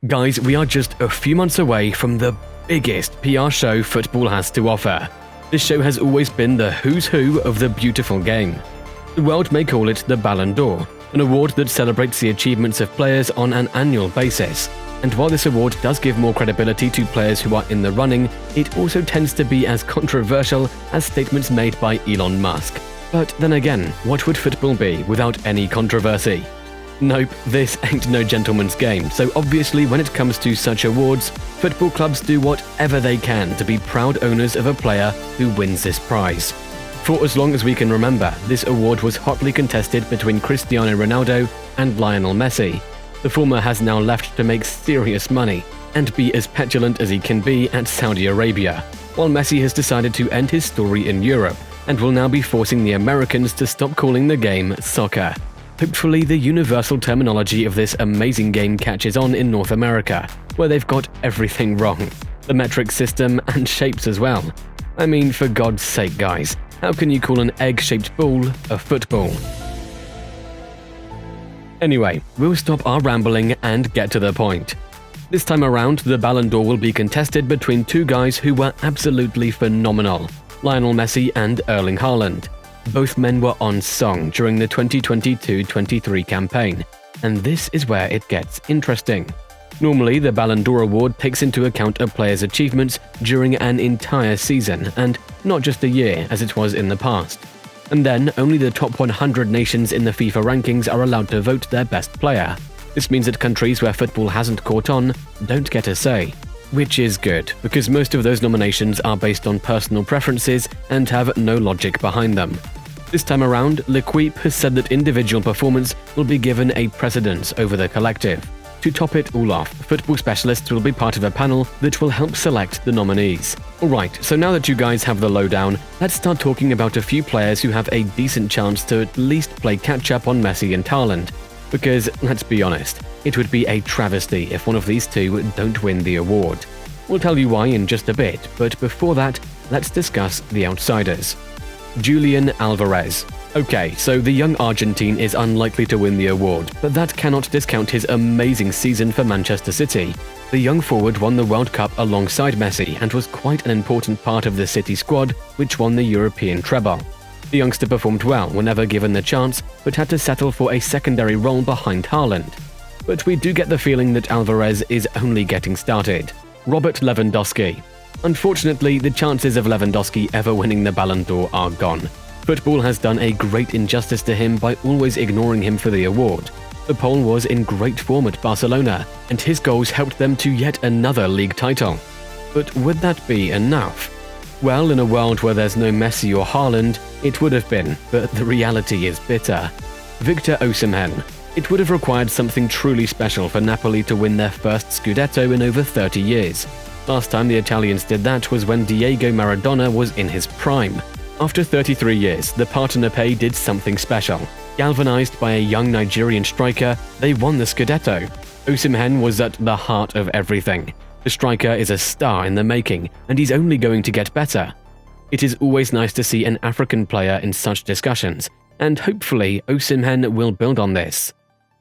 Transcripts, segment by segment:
Guys, we are just a few months away from the biggest PR show football has to offer. This show has always been the who's who of the beautiful game. The world may call it the Ballon d'Or, an award that celebrates the achievements of players on an annual basis. And while this award does give more credibility to players who are in the running, it also tends to be as controversial as statements made by Elon Musk. But then again, what would football be without any controversy? Nope, this ain't no gentleman's game, so obviously when it comes to such awards, football clubs do whatever they can to be proud owners of a player who wins this prize. For as long as we can remember, this award was hotly contested between Cristiano Ronaldo and Lionel Messi. The former has now left to make serious money and be as petulant as he can be at Saudi Arabia, while Messi has decided to end his story in Europe and will now be forcing the Americans to stop calling the game soccer. Hopefully, the universal terminology of this amazing game catches on in North America, where they've got everything wrong. The metric system and shapes as well. I mean, for God's sake, guys, how can you call an egg-shaped ball a football? Anyway, we'll stop our rambling and get to the point. This time around, the Ballon d'Or will be contested between two guys who were absolutely phenomenal, Lionel Messi and Erling Haaland. Both men were on song during the 2022-23 campaign, and this is where it gets interesting. Normally, the Ballon d'Or award takes into account a player's achievements during an entire season, and not just a year as it was in the past. And then, only the top 100 nations in the FIFA rankings are allowed to vote their best player. This means that countries where football hasn't caught on don't get a say. Which is good, because most of those nominations are based on personal preferences and have no logic behind them. This time around, L'Equipe has said that individual performance will be given a precedence over the collective. To top it all off, football specialists will be part of a panel that will help select the nominees. Alright, so now that you guys have the lowdown, let's start talking about a few players who have a decent chance to at least play catch-up on Messi and Haaland. Because, let's be honest, it would be a travesty if one of these two don't win the award. We'll tell you why in just a bit, but before that, let's discuss the outsiders. Julian Alvarez. Okay, so the young Argentine is unlikely to win the award, but that cannot discount his amazing season for Manchester City. The young forward won the World Cup alongside Messi and was quite an important part of the City squad, which won the European treble. The youngster performed well whenever given the chance, but had to settle for a secondary role behind Haaland. But we do get the feeling that Alvarez is only getting started. Robert Lewandowski. Unfortunately, the chances of Lewandowski ever winning the Ballon d'Or are gone. Football has done a great injustice to him by always ignoring him for the award. The Pole was in great form at Barcelona, and his goals helped them to yet another league title. But would that be enough? Well, in a world where there's no Messi or Haaland, it would have been, but the reality is bitter. Victor Osimhen. It would have required something truly special for Napoli to win their first Scudetto in over 30 years. Last time the Italians did that was when Diego Maradona was in his prime. After 33 years, the Partenope did something special. Galvanized by a young Nigerian striker, they won the Scudetto. Osimhen was at the heart of everything. The striker is a star in the making, and he's only going to get better. It is always nice to see an African player in such discussions, and hopefully Osimhen will build on this.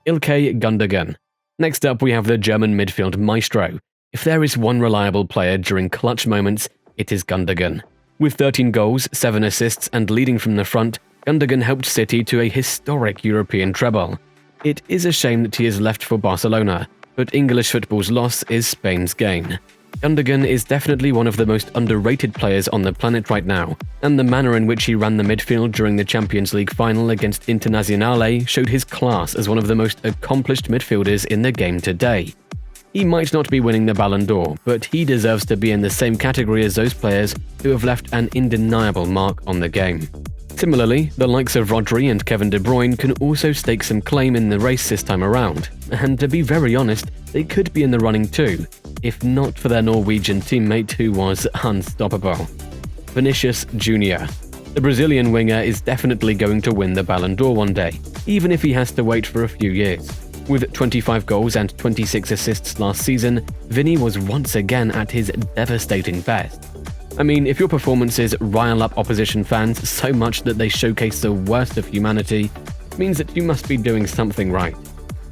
Ilkay Gundogan. Next up, we have the German midfield maestro. If there is one reliable player during clutch moments, it is Gundogan. With 13 goals, 7 assists, and leading from the front, Gundogan helped City to a historic European treble. It is a shame that he has left for Barcelona, but English football's loss is Spain's gain. Gundogan is definitely one of the most underrated players on the planet right now, and the manner in which he ran the midfield during the Champions League final against Internazionale showed his class as one of the most accomplished midfielders in the game today. He might not be winning the Ballon d'Or, but he deserves to be in the same category as those players who have left an undeniable mark on the game. Similarly, the likes of Rodri and Kevin De Bruyne can also stake some claim in the race this time around, and to be very honest, they could be in the running too, if not for their Norwegian teammate who was unstoppable. Vinicius Jr. The Brazilian winger is definitely going to win the Ballon d'Or one day, even if he has to wait for a few years. With 25 goals and 26 assists last season, Vinny was once again at his devastating best. I mean, if your performances rile up opposition fans so much that they showcase the worst of humanity, it means that you must be doing something right.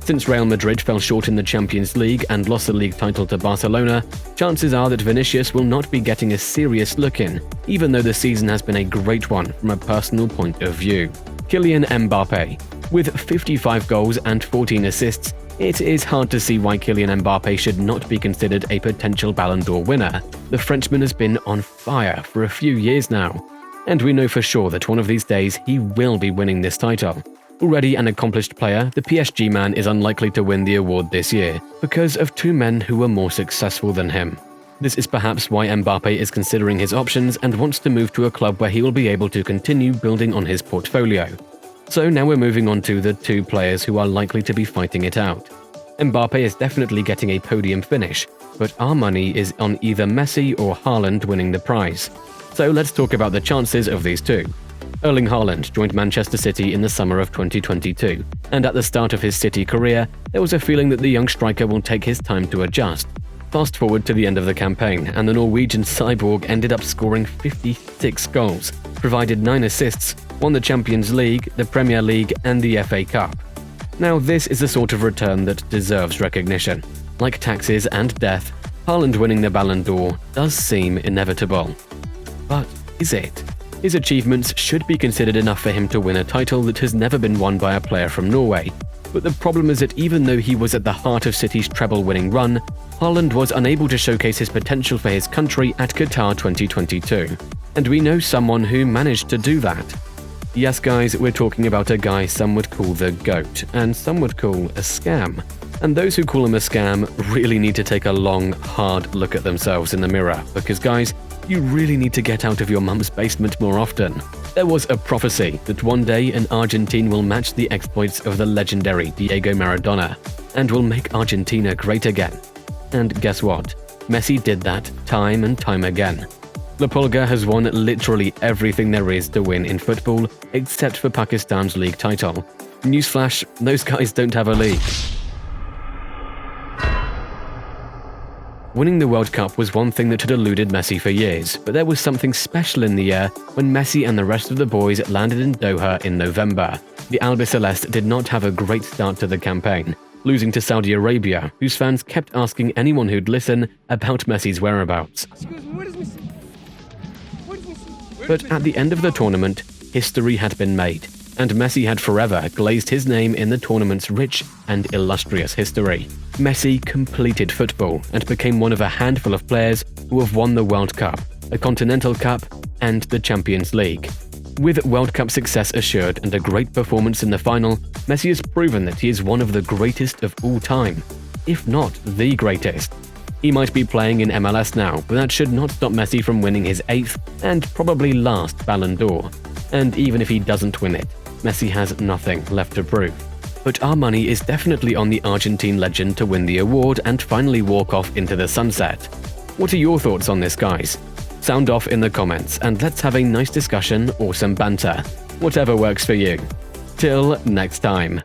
Since Real Madrid fell short in the Champions League and lost the league title to Barcelona, chances are that Vinicius will not be getting a serious look in, even though the season has been a great one from a personal point of view. Kylian MBAPPE. With 55 goals and 14 assists, it is hard to see why Kylian MBAPPE should not be considered a potential Ballon d'Or winner. The Frenchman has been on fire for a few years now, and we know for sure that one of these days he will be winning this title. Already an accomplished player, the PSG man is unlikely to win the award this year because of two men who were more successful than him. This is perhaps why Mbappe is considering his options and wants to move to a club where he will be able to continue building on his portfolio. So now we're moving on to the two players who are likely to be fighting it out. Mbappe is definitely getting a podium finish, but our money is on either Messi or Haaland winning the prize. So let's talk about the chances of these two. Erling Haaland joined Manchester City in the summer of 2022, and at the start of his City career, there was a feeling that the young striker will take his time to adjust. Fast forward to the end of the campaign, and the Norwegian cyborg ended up scoring 56 goals, provided 9 assists, won the Champions League, the Premier League, and the FA Cup. Now, this is the sort of return that deserves recognition. Like taxes and death, Haaland winning the Ballon d'Or does seem inevitable. But is it? His achievements should be considered enough for him to win a title that has never been won by a player from Norway. But the problem is that even though he was at the heart of City's treble-winning run, Haaland was unable to showcase his potential for his country at Qatar 2022. And we know someone who managed to do that. Yes, guys, we're talking about a guy some would call the GOAT, and some would call a scam. And those who call him a scam really need to take a long, hard look at themselves in the mirror, because guys, you really need to get out of your mum's basement more often. There was a prophecy that one day an Argentine will match the exploits of the legendary Diego Maradona, and will make Argentina great again. And guess what? Messi did that time and time again. La Pulga has won literally everything there is to win in football, except for Pakistan's league title. Newsflash, those guys don't have a league. Winning the World Cup was one thing that had eluded Messi for years, but there was something special in the year when Messi and the rest of the boys landed in Doha in November. The Albiceleste did not have a great start to the campaign, losing to Saudi Arabia, whose fans kept asking anyone who'd listen about Messi's whereabouts. But at the end of the tournament, history had been made, and Messi had forever glazed his name in the tournament's rich and illustrious history. Messi completed football and became one of a handful of players who have won the World Cup, the Continental Cup, and the Champions League. With World Cup success assured and a great performance in the final, Messi has proven that he is one of the greatest of all time, if not the greatest. He might be playing in MLS now, but that should not stop Messi from winning his 8th and probably last Ballon d'Or. And even if he doesn't win it, Messi has nothing left to prove. But our money is definitely on the Argentine legend to win the award and finally walk off into the sunset. What are your thoughts on this, guys? Sound off in the comments and let's have a nice discussion or some banter. Whatever works for you. Till next time.